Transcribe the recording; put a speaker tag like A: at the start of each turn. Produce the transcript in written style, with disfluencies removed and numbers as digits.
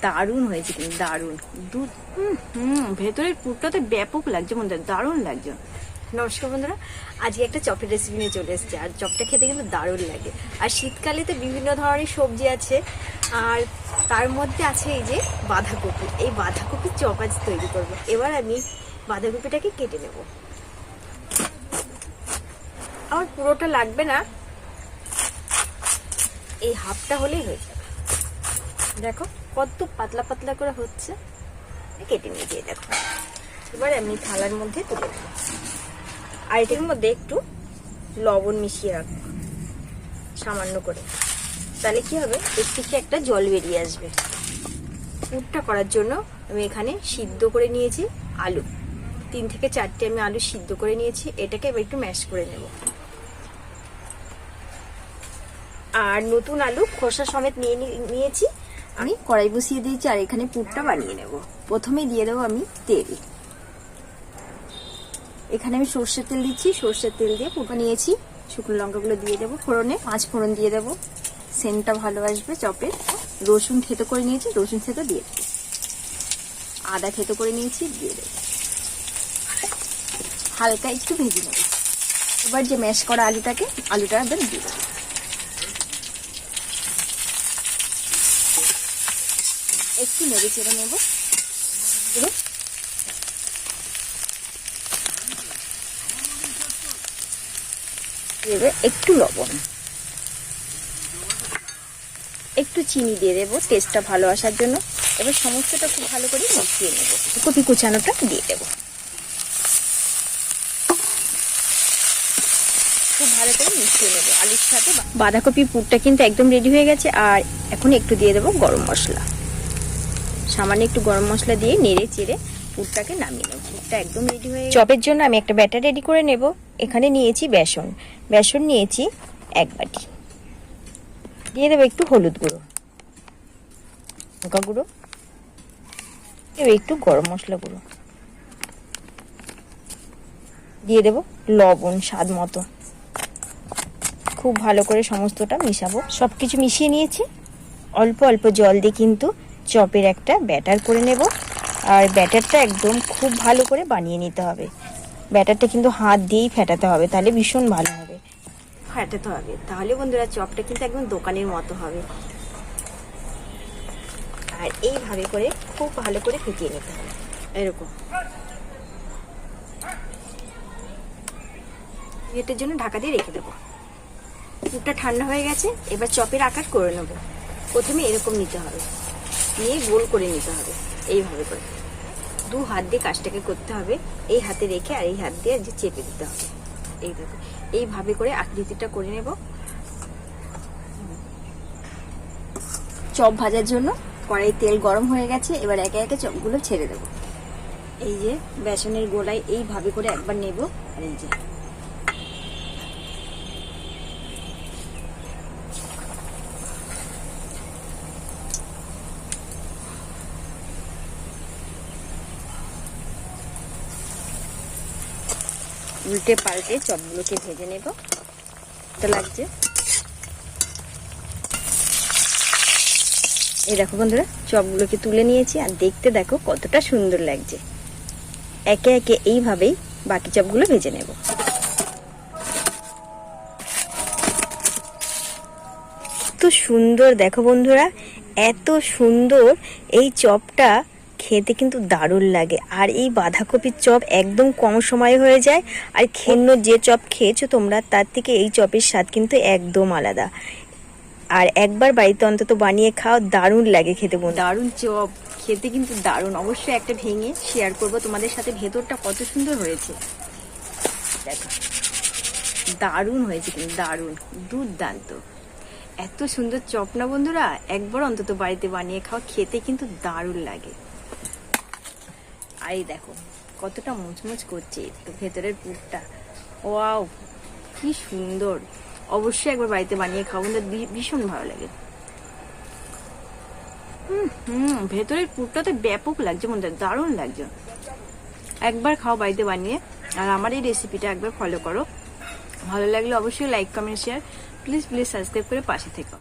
A: দারুণ হয়েছে কিন্তু দারুণ দুধ। ভেতরের পুরটা তো ব্যাপক লাগছে বন্ধুরা, দারুণ লাগছে। নমস্কার বন্ধুরা, আজকে একটা চপের রেসিপি নিয়ে চলে এসেছি। আর চপটা খেতে কিন্তু দারুণ লাগে। আর শীতকালে তো বিভিন্ন ধরনের সবজি আছে, আর তার মধ্যে আছে এই যে বাঁধাকপি। এই বাঁধাকপির চপ আজ তৈরি করবো। এবার আমি বাঁধাকপিটাকে কেটে নেব। আমার পুরোটা লাগবে না, এই হাফটা হলেই হয়ে যাবে। দেখো কত পাতলা পাতলা করে হচ্ছে, কেটে নিয়ে দিয়ে দেখো। এবার আমি থালার মধ্যে তুলে দেবো। আর এটার মধ্যে একটু লবণ মিশিয়ে রাখবো সামান্য করে, তাহলে কি হবে এর থেকে একটা জল বেরিয়ে আসবে। পুরটা করার জন্য আমি এখানে সিদ্ধ করে নিয়েছি আলু, 3 থেকে 4টে আমি আলু সিদ্ধ করে নিয়েছি। এটাকে এবার একটু ম্যাশ করে নেব। আর নতুন আলু খোসা সমেত নিয়েছি। আমি কড়াই বসিয়ে দিয়েছি আর এখানে পুরটা বানিয়ে নেব। প্রথমে দিয়ে দেবো আমি তেল। এখানে আমি সর্ষের তেল দিচ্ছি। সর্ষের তেল দিয়ে পুরটা নিয়েছি। শুকনো লঙ্কাগুলো দিয়ে দেবো ফোড়নে, 5 ফোড়ন দিয়ে দেবো, সেন্টটা ভালো আসবে চপের। রসুন থেতো করে নিয়েছি, রসুন থেতো দিয়ে দেবো। আদা থেতো করে নিয়েছি, দিয়ে দেবো। হালকা একটু ভেজে নেব। এবার যে ম্যাশ করা আলুটা এবার দিয়ে দেবো। একটু নেড়ে চেড়ে নেব। একটু লবণ, একটু চিনি দিয়ে দেবো টেস্টটা ভালো আসার জন্য। এবার সমস্তটা খুব ভালো করে মিশিয়ে নেব। কপি কুচানোটা দিয়ে দেবো। খুব ভালো করে মিশিয়ে নেব আলুর সাথে। বাঁধাকপির পুরটা কিন্তু একদম রেডি হয়ে গেছে। আর এখন একটু দিয়ে দেবো গরম মশলা, সামান্য একটু গরম মশলা দিয়ে নেড়ে চেড়ে পুরটাকে নামিয়ে নেব। পুরটা একদম রেডি হয়ে গেছে। চপের জন্য আমি একটা ব্যাটার রেডি করে নেব। এখানে নিয়েছি বেসন নিয়েছি 1 বাটি। দিয়ে দেবো একটু হলুদ গুঁড়ো, লঙ্কা গুঁড়ো, এবার একটু গরম মশলা গুঁড়ো, দিয়ে দেবো লবণ স্বাদ মতো। খুব ভালো করে সমস্তটা মিশাবো। সবকিছু মিশিয়ে নিয়েছি। অল্প অল্প জল দিয়ে কিন্তু চপের একটা ব্যাটার করে নেব। আর ব্যাটারটা একদম খুব ভালো করে বানিয়ে নিতে হবে। ব্যাটারটা কিন্তু হাত দিয়েই ফেটাতে হবে, তাহলে ভীষণ ভালো হবে। ফেটাতে হবে, তাহলে বন্ধুরা চপটা কিন্তু একদম দোকানের মতো হবে। আর এইভাবে করে খুব ভালো করে ফেটিয়ে নিতে হবে। এরকম এটার জন্য ঢাকা দিয়ে রেখে দেবো। পুরটা ঠান্ডা হয়ে গেছে। এবার চপের আকার করে নেব। প্রথমে এরকম নিতে হবে, নিয়ে গোল করে নিতে হবে। এইভাবে করে 2 হাত দিয়ে কাজটাকে করতে হবে। এই হাতে রেখে আর এই হাত দিয়ে যে চেপে দিতে হবে। এইভাবে করে আকৃতিটা করে নেব। চপ ভাজার জন্য কড়াই তেল গরম হয়ে গেছে। এবার একে একে চপগুলো ছেড়ে দেব। এই যে বেসনের গোলায় এইভাবে করে একবার নেব। আর এই যে উল্টে পাল্টে চপগুলোকে ভেজে নেব। এটা লাগছে। এই দেখো বন্ধুরা, চপগুলোকে তুলে নিয়েছি। আর দেখতে দেখো কতটা সুন্দর লাগছে। একে একে এইভাবেই বাকি চপগুলো ভেজে নেব। এত সুন্দর দেখো বন্ধুরা, এত সুন্দর এই চপটা খেতে কিন্তু দারুণ লাগে। আর এই বাঁধাকপির চপ একদম কম সময়ে হয়ে যায়। আর অন্য যে চপ খেয়েছো তোমরা, তার থেকে এই চপের স্বাদ কিন্তু একদম আলাদা। আর একবার বাড়িতে অন্তত বানিয়ে খাও, দারুণ লাগে খেতে। দারুণ চপ খেতে কিন্তু দারুণ। অবশ্যই একটা ভেঙে শেয়ার করবো তোমাদের সাথে, ভেতরটা কত সুন্দর হয়েছে দেখো। দারুণ হয়েছে কিন্তু দারুণ, দুর্দান্ত। এত সুন্দর চপ না বন্ধুরা, একবার অন্তত বাড়িতে বানিয়ে খাও, খেতে কিন্তু দারুণ লাগে। আর এই দেখো কতটা মুচমুচ করছে তো ভেতরের পুরটা। ওয়াও কি সুন্দর। অবশ্যই একবার বাড়িতে বানিয়ে খাও বন্ধুরা, ভীষণ ভালো লাগে। ভেতরের পুরটা তো ব্যাপক লাগছে বন্ধুরা, দারুণ লাগছে। একবার খাও বাড়িতে বানিয়ে। আর আমার এই রেসিপিটা একবার ফলো করো। ভালো লাগলে অবশ্যই like comment share, please subscribe করে পাশে থেকো।